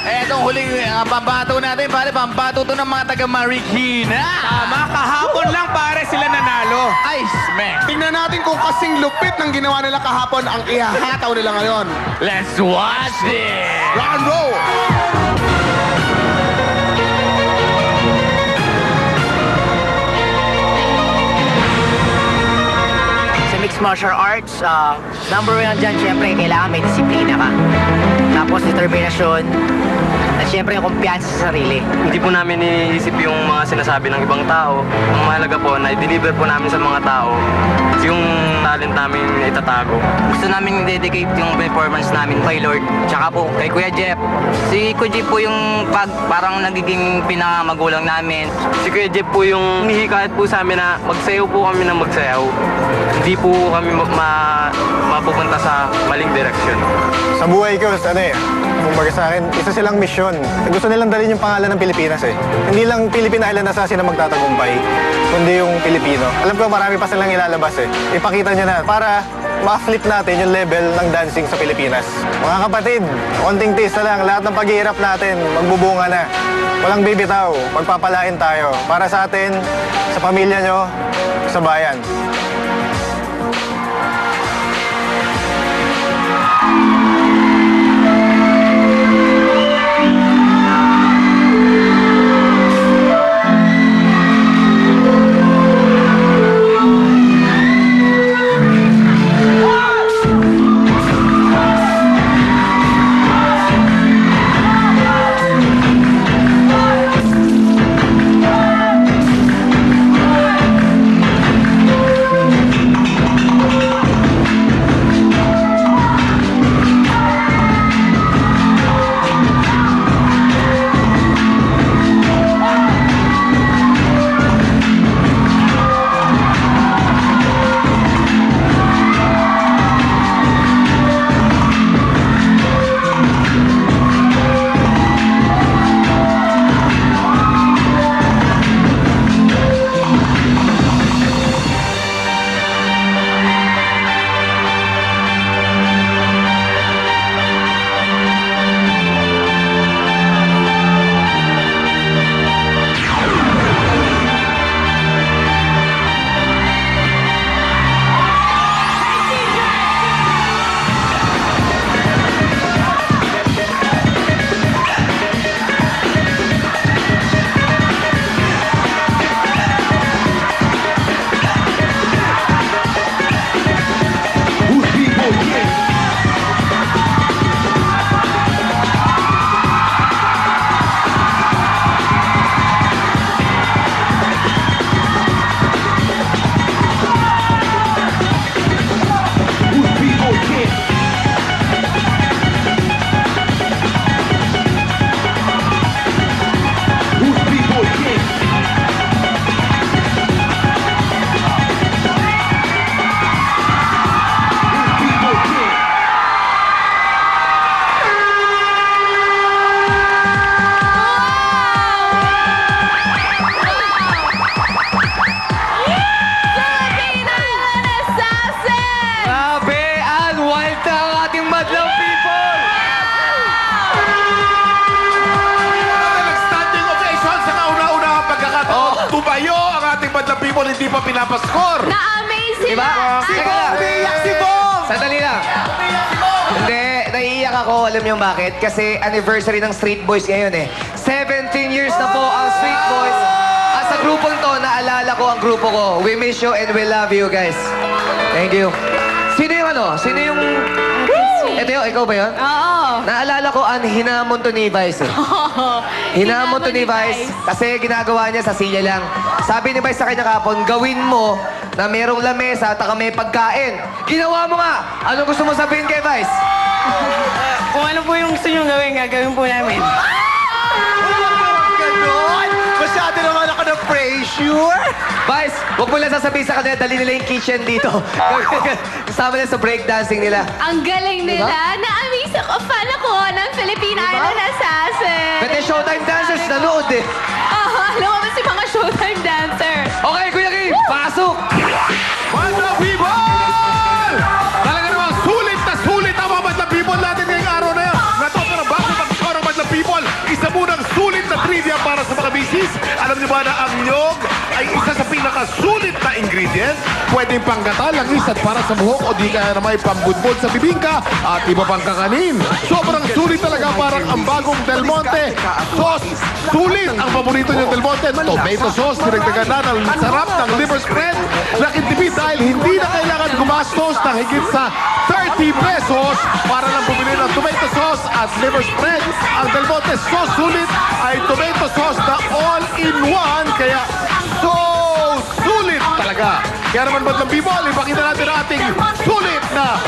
Etong huling pambato natin, pare, pambato to ng mga taga Marikina. Tama, kahapon lang pare sila nanalo. Ice man. Tingnan natin kung kasing lupit ng ginawa nila kahapon ang ihahataw nila ngayon. Let's watch this. Rock and roll! Sa mixed martial arts, number one dyan, syempre, kailangan may disiplina ka. Tapos determinasyon, at syempre yung kumpiyansa sa sarili. Hindi po namin iniisip yung mga sinasabi ng ibang tao. Ang mahalaga po na i-deliver po namin sa mga tao yung talent namin na itatago. Gusto namin i-dedicate yung performance namin kay Lord, tsaka po kay Kuya Jeff. Si Kuya Jeff po yung parang nagiging pinakamagulang namin. Si Kuya Jeff po yung humihikayat po sa amin na magsayaw po kami ng magsayaw. Hindi po kami mapupunta sa maling direksyon. Sa buhay ko, kumbaga sa akin, isa silang misyon. Gusto nilang dalhin yung pangalan ng Pilipinas eh. Hindi lang Philippine Island Assassin na magtatagumpay, kundi yung Pilipino. Alam ko marami pa silang ilalabas eh. Ipakita nyo na para ma-flip natin yung level ng dancing sa Pilipinas. Mga kapatid, konting taste na lang. Lahat ng paghihirap natin, magbubunga na. Walang bibitaw, magpapalain tayo. Para sa atin, sa pamilya nyo, sa bayan. Tumayo ang ating Madlang People, hindi pa pinapaskor. Na-amazing Diba? na! Teka lang. Umiiyak si Bong! Sandali lang. Hindi, naiiyak ako. Alam niyo bakit? Kasi anniversary ng Street Boys ngayon eh. 17 years na po ang Street Boys. At sa grupong to, naalala ko ang grupo ko. We miss you and we love you, guys. Thank you. Sino yung ano? Sino yung... Ito yun, ikaw ba yun? Oo. Naalala ko ang hinamon to ni Vice eh. Hinamon to ni Vice kasi ginagawa niya sa silya lang. Sabi ni Vice sa kanya kapon, gawin mo na merong lamesa at may pagkain. Ginawa mo nga! Ano gusto mo sabihin kay Vice? Kung ano po yung gusto nyo gawin, gagawin po namin. Ganon! Masyado naman ako na pressure. Vice, huwag mo lang sasabihin sa kanila, dali nila yung kitchen dito. Kasama nila sa breakdancing nila. Ang galing nila. Na-amaze ako. Fan ako ng Philippine Island Assassin. Pwede Showtime Dancers, nanood eh. Lumabas si mga Showtime dancer. Okay, Kuya Kim, pasok! Madlang People! Talaga naman, sulit na sulit ang mga Madlang People natin ngayong araw na yan. Nato, pero bago mag-score ang Madlang People, ingredients. Pwedeng panggata, langis at para sa buhok o di kaya na may pambudbod sa bibingka at iba pang kakanin. Sobrang sulit talaga, parang ang bagong Del Monte sauce. Sulit ang paborito niyo Del Monte. Tomato sauce, dinagdagan na ng sarap ng liver spread. Nakitipid dahil hindi na kailangan gumastos ng higit sa 30 pesos para lang bumili ng tomato sauce at liver spread. Ang Del Monte sauce sulit ay tomato sauce na all-in-one. Kaya so sulit talaga. Kaya naman, Madlang Bimol, ipakita natin ang ating sulit na